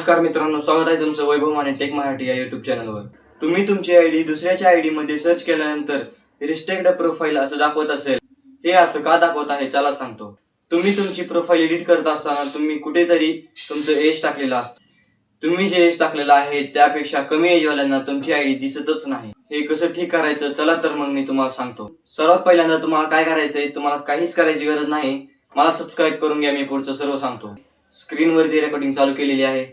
नमस्कार मित्रांनो, स्वागत आहे तुमचं वैभव माने टेक मराठी या युट्यूब चॅनलवर। तुम्ही तुमची आयडी दुसऱ्याच्या आयडी मध्ये सर्च केल्यानंतर रिस्ट्रिक्ट प्रोफाइल असं दाखवत असेल, हे असं का दाखवत आहे चला सांगतो। तुम्ही तुमची प्रोफाइल एडिट करत असताना तुम्ही कुठेतरी तुमचं एज टाकलेलं असतं। तुम्ही जे एज टाकलेलं आहे त्यापेक्षा कमी एज वाल्यांना तुमची आयडी दिसतच नाही। हे कसं ठीक करायचं चला तर मग मी तुम्हाला सांगतो। सर्वात पहिल्यांदा तुम्हाला काय करायचंय, तुम्हाला काहीच करायची गरज नाही, मला सबस्क्राइब करून घ्या, मी पुढचं सर्व सांगतो। स्क्रीनवरती रेकॉर्डिंग चालू केलेली आहे।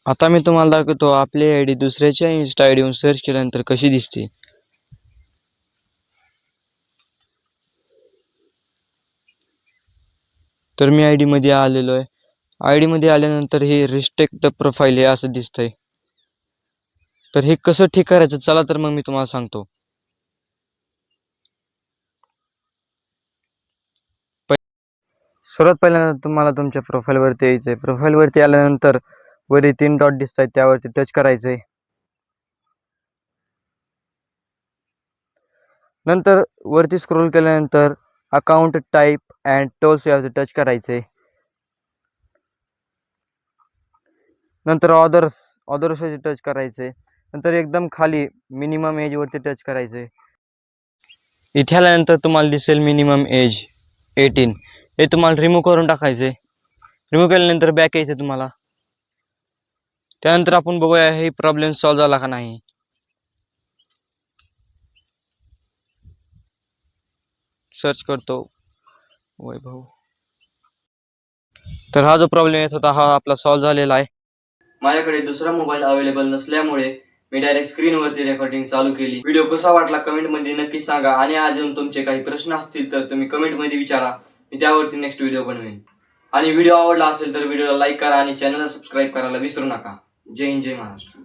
आता मी तुम्हाला दाखवतो आपली आयडी दुसऱ्याच्या इन्स्टा आयडीवरून सर्च केल्यानंतर कशी दिसते। तर मी आयडी मध्ये आलेलो आहे। आयडी मध्ये आल्यानंतर हे रिस्ट्रिक्ट प्रोफाइल हे असं दिसतंय। तर हे कसं ठीक करायचं चला तर मग मी तुम्हाला सांगतो। सर्वात पहिल्यांदा तुम्हाला तुमच्या प्रोफाइल वरती यायचंय। प्रोफाइल वरती आल्यानंतर वरी 3 डॉट दिसतात त्यावरती टच करायचंय। नंतर वरती स्क्रोल केल्यानंतर अकाउंट टाइप अँड टोल्स यावरती टच करायचंय। नंतर ऑदर्सवरती टच करायचंय। नंतर एकदम खाली मिनिमम एज वरती टच करायचंय। इथे आल्यानंतर तुम्हाला दिसेल मिनिमम एज 18, हे तुम्हाला रिमूव्ह करून टाकायचंय। रिमूव्ह केल्यानंतर बॅक यायचं तुम्हाला। त्यानंतर आपण बघूया हे प्रॉब्लेम सॉल्व्ह झाला का नाही। सर्च करतो वैभव। तर हा जो प्रॉब्लेम येत होता हा आपला सॉल्व्ह झालेला आहे। माझ्याकडे दुसरा मोबाईल अवेलेबल नसल्यामुळे मी डायरेक्ट स्क्रीनवरती रेकॉर्डिंग चालू केली। व्हिडिओ कसा वाटला कमेंट मध्ये नक्कीच सांगा, आणि अजून तुमचे काही प्रश्न असतील तर तुम्ही कमेंट मध्ये विचारा, मी त्यावरती नेक्स्ट व्हिडिओ बनवेन। आणि व्हिडिओ आवडला असेल तर व्हिडिओला लाईक करा आणि चॅनलला सबस्क्राईब करायला विसरू नका। जय हिंद, जय महाराष्ट्र।